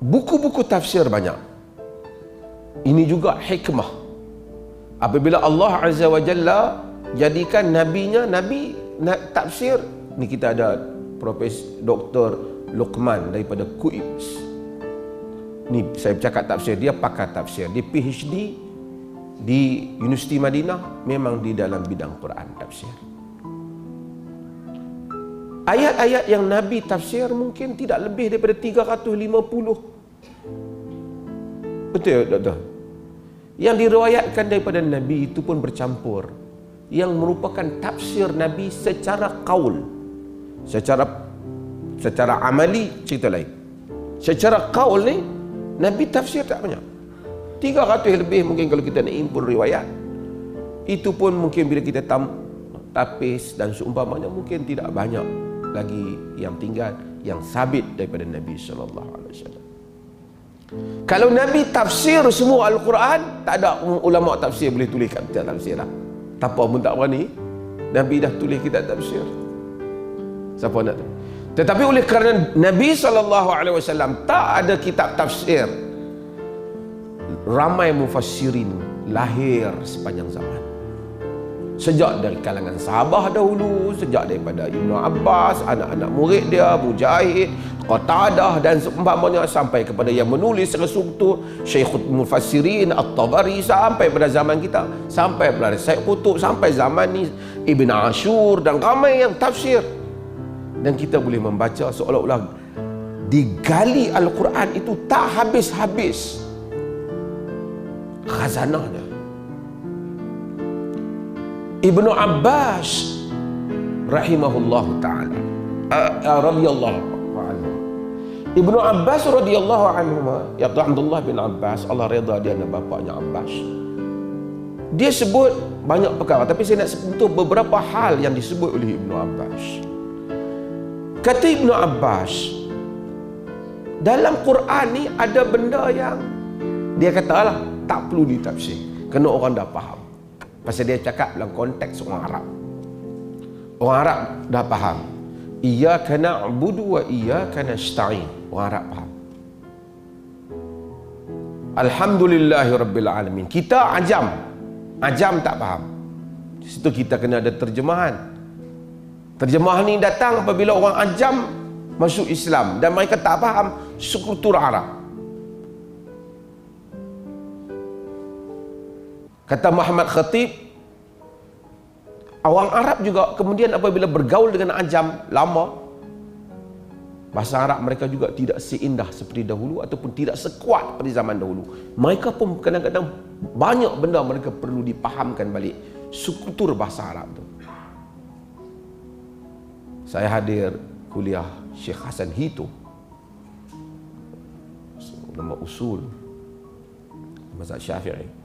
buku-buku tafsir banyak. Ini juga hikmah. Apabila Allah Azza wa Jalla jadikan nabinya nabi tafsir. Ni kita ada Profesor Dr. Luqman daripada Kuibs. Ni saya bercakap tafsir, dia pakar tafsir. Dia PhD di Universiti Madinah, memang di dalam bidang Quran tafsir. Ayat-ayat yang Nabi tafsir mungkin tidak lebih daripada 350. Betul, doktor? Yang diriwayatkan daripada Nabi itu pun bercampur, yang merupakan tafsir Nabi secara qaul. Secara amali cerita lain. Secara qaul ni Nabi tafsir tak banyak. 300 lebih mungkin kalau kita nak impun riwayat. Itu pun mungkin bila kita tapis dan seumpamanya mungkin tidak banyak lagi yang tinggal yang sabit daripada Nabi sallallahu alaihi wasallam. Kalau Nabi tafsir semua Al-Quran, tak ada ulama tafsir boleh tulis kitab tafsir lah. Tak apa pun tak berani. Nabi dah tulis kitab tafsir. Siapa nak tahu? Tetapi oleh kerana Nabi SAW tak ada kitab tafsir, ramai mufassirin lahir sepanjang zaman. Sejak dari kalangan sahabah dahulu, sejak daripada Ibnu Abbas, anak-anak murid dia, Mujahid, Qatadah dan seumpamanya, sampai kepada yang menulis secara struktur, Syekhul Mufassirin At-Tabari, sampai pada zaman kita, sampai pada Said Qutb, sampai zaman ni Ibn Ashur dan ramai yang tafsir. Dan kita boleh membaca seolah-olah digali Al-Quran itu tak habis-habis khazanahnya. Ibnu Abbas rahimahullahu ta'ala radhiyallahu anhu. Ibnu Abbas radhiyallahu anhu, ya Abdullah bin Abbas, Allah redha dia dan bapaknya Abbas. Dia sebut banyak perkara, tapi saya nak sentuh beberapa hal yang disebut oleh Ibnu Abbas. Kata Ibnu Abbas, dalam Quran ni ada benda yang dia kata lah tak perlu ditafsir, kena orang dah faham. Pasal dia cakap dalam konteks orang Arab. Orang Arab dah faham. Iyyaka na'budu wa iyyaka nasta'in. Orang Arab faham. Alhamdulillahi rabbil alamin. Kita ajam. Ajam tak faham. Di situ kita kena ada terjemahan. Terjemahan ni datang apabila orang ajam masuk Islam dan mereka tak faham struktur Arab. Kata Muhammad Khatib, orang Arab juga kemudian apabila bergaul dengan ajam lama, bahasa Arab mereka juga tidak seindah seperti dahulu ataupun tidak sekuat seperti zaman dahulu. Mereka pun kadang-kadang banyak benda mereka perlu dipahamkan balik struktur bahasa Arab tu. Saya hadir kuliah Syekh Hasan Hito, nama usul mazhab Syafi'i.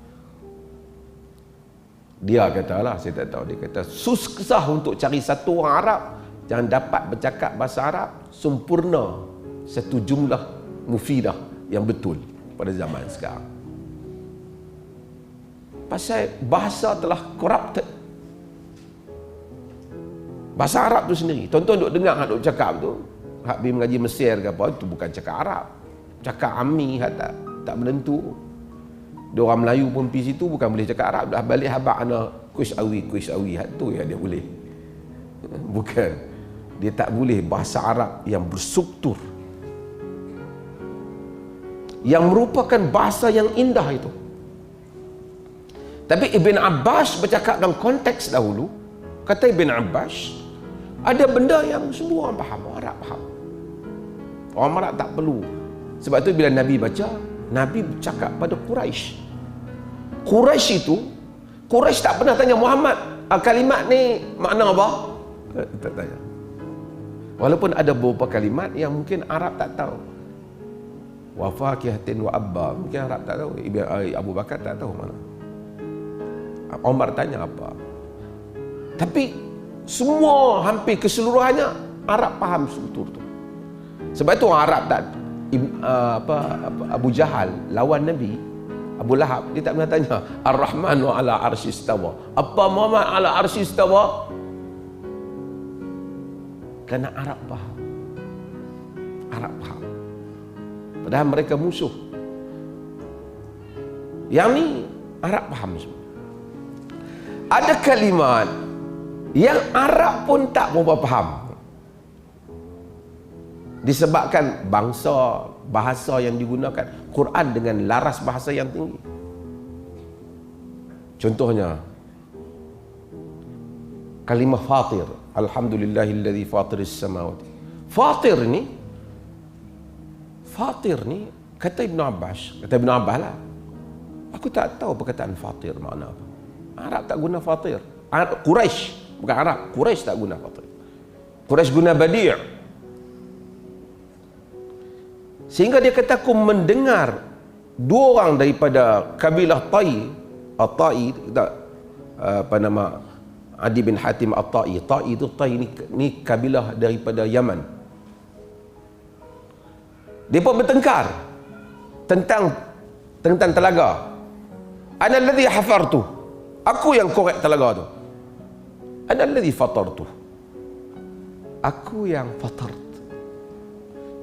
Dia katalah, saya tak tahu, dia kata susah untuk cari satu orang Arab yang dapat bercakap bahasa Arab sempurna satu jumlah mufidah yang betul pada zaman sekarang. Pasal bahasa telah corrupted. Bahasa Arab tu sendiri, tuan-tuan duk dengar hak duk cakap tu, hak pergi mengaji Mesir ke apa, itu bukan cakap Arab, cakap Ami, hak tak menentu. Dia orang Melayu pun pergi situ bukan boleh cakap Arab, dah balik habaq ana kuis awi hak tu ya dia boleh. Bukan, dia tak boleh bahasa Arab yang berstruktur, yang merupakan bahasa yang indah itu. Tapi Ibn Abbas bercakap dalam konteks dahulu. Kata Ibn Abbas, ada benda yang semua orang faham, orang Arab faham. Orang Arab tak perlu. Sebab tu bila Nabi baca, Nabi bercakap pada Quraisy. Quraisy itu, Quraisy tak pernah tanya Muhammad, kalimat ni makna apa? Tak tanya. Walaupun ada beberapa kalimat yang mungkin Arab tak tahu. Wa fakihatin wa abba, mungkin Arab tak tahu. Abu Bakar tak tahu mana. Omar tanya apa. Tapi semua hampir keseluruhannya Arab faham struktur tu. Sebab itu orang Arab tak Abu Jahal lawan Nabi, Abu Lahab, dia tak pernah tanya Ar-Rahmanu ala arsy istawa. Apa Muhammad ala arsy istawa? Kerana Arab faham. Arab faham. Padahal mereka musuh. Yang ni Arab faham semua. Ada kalimat yang Arab pun tak berapa faham, disebabkan bahasa yang digunakan Quran dengan laras bahasa yang tinggi. Contohnya kalimah fatir, alhamdulillahilladzi fatiris samawati. Fatir ni kata Ibn Abbas lah, aku tak tahu perkataan fatir makna apa. Arab tak guna fatir. Quraisy, bukan Arab, Quraisy tak guna fatir. Quraisy guna badi'. Sehingga dia kata, aku mendengar dua orang daripada kabilah At-Tai, apa nama, Adi bin Hatim At-Tai. Tai ni kabilah daripada Yaman. Dia pun bertengkar tentang telaga. Ana alladhi hafartu, aku yang korek telaga tu. Ana alladhi fatartu, aku yang fatart.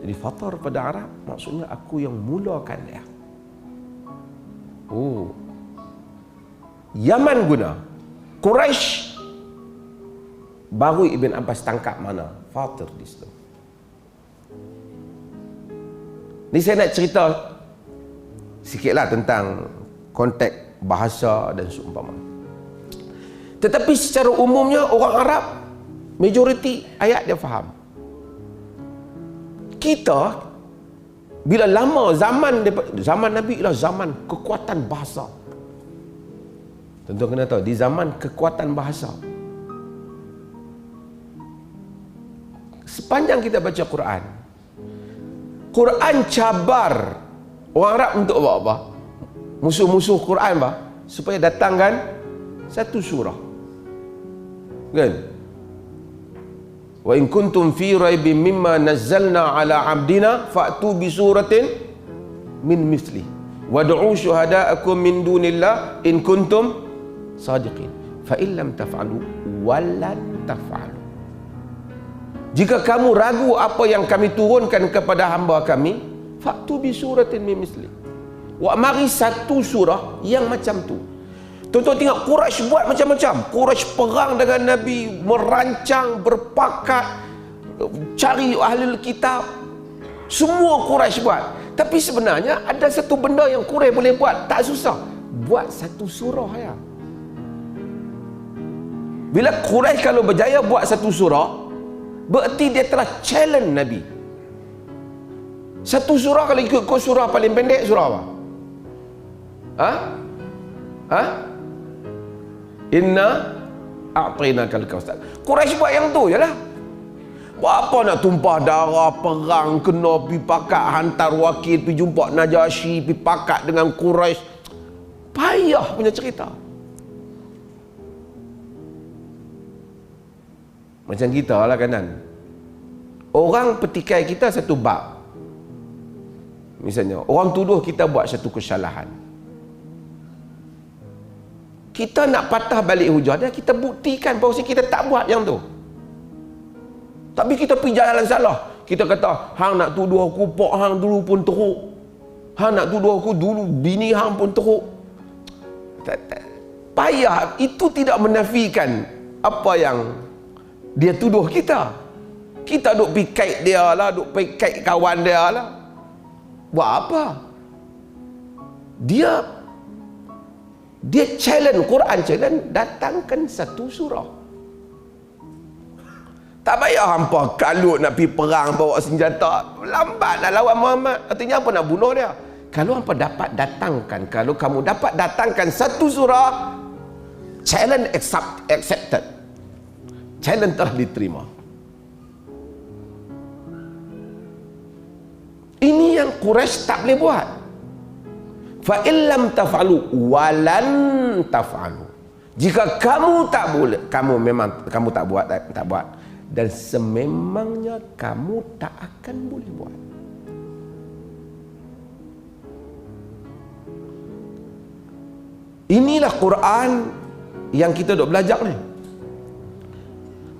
Jadi fatar pada Arab maksudnya aku yang mulakan dia. Oh, Yaman guna, Quraisy baru Ibn Abbas tangkap mana fatir di situ. Ni saya nak cerita sikitlah tentang konteks bahasa dan seumpama. Tetapi secara umumnya orang Arab majoriti ayat dia faham. Kita bila lama zaman Nabi ialah zaman kekuatan bahasa. Tentu kena tahu di zaman kekuatan bahasa. Sepanjang kita baca Quran cabar orang Arab untuk buat apa? Musuh-musuh Quran apa? Supaya datangkan satu surah. Kan? Wa in kuntum fi raibin mimma nazzalna ala abdina fa'tu bi suratin min misli wad'u syuhada'akum min dunillah in kuntum sadiqin fa in lam taf'alu walan taf'alu. Jika kamu ragu apa yang kami turunkan kepada hamba kami, fa'tu bi suratin min misli. Wa mari satu surah yang macam tu. Tuan-tuan tengok Quraisy buat macam-macam. Quraisy perang dengan Nabi, merancang, berpakat, cari ahli kitab. Semua Quraisy buat. Tapi sebenarnya ada satu benda yang Quraisy boleh buat, tak susah. Buat satu surah ya. Bila Quraisy kalau berjaya buat satu surah, berarti dia telah challenge Nabi. Satu surah kalau ikut kau surah paling pendek, surah apa? Inna a'tainakal kautsar. Quraisy buat yang tu je lah. Buat apa nak tumpah darah, perang, kena pergi pakat, hantar wakil pergi jumpa Najasyi, pergi pakat dengan Quraisy. Payah punya cerita. Macam kita lah kanan. Orang petikai kita satu bab. Misalnya, orang tuduh kita buat satu kesalahan. Kita nak patah balik hujah dia, kita buktikan bahawa kita tak buat yang tu. Tapi kita pergi jalan salah. Kita kata, hang nak tuduh aku, pok hang dulu pun teruk. Hang nak tuduh aku dulu, bini hang pun teruk. Payah. Itu tidak menafikan apa yang dia tuduh kita. Kita duk pergi kait dia lah, duk pergi kait kawan dia lah. Buat apa? Dia challenge, Quran challenge, datangkan satu surah. Tak payah hampa kalut nak pergi perang bawa senjata. Lambat nak lawan Muhammad. Artinya apa, nak bunuh dia? Kalau hampa dapat datangkan, kalau kamu dapat datangkan satu surah, challenge accepted. Challenge telah diterima. Ini yang Quraisy tak boleh buat. Fa illam taf'alu walan taf'alu. Jika kamu tak boleh, kamu tak buat, dan sememangnya kamu tak akan boleh buat. Inilah Quran yang kita duk belajar ni.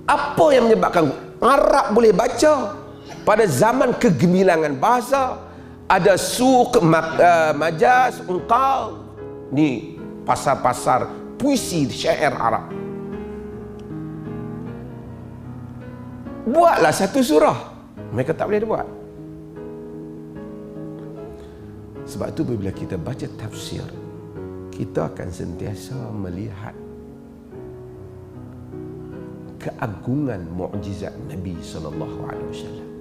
Apa yang menyebabkan Arab boleh baca pada zaman kegemilangan bahasa, ada suq majas, ungkal. Ni pasar-pasar puisi syair Arab. Buatlah satu surah. Mereka tak boleh buat. Sebab tu bila kita baca tafsir, kita akan sentiasa melihat keagungan mukjizat Nabi sallallahu alaihi wasallam.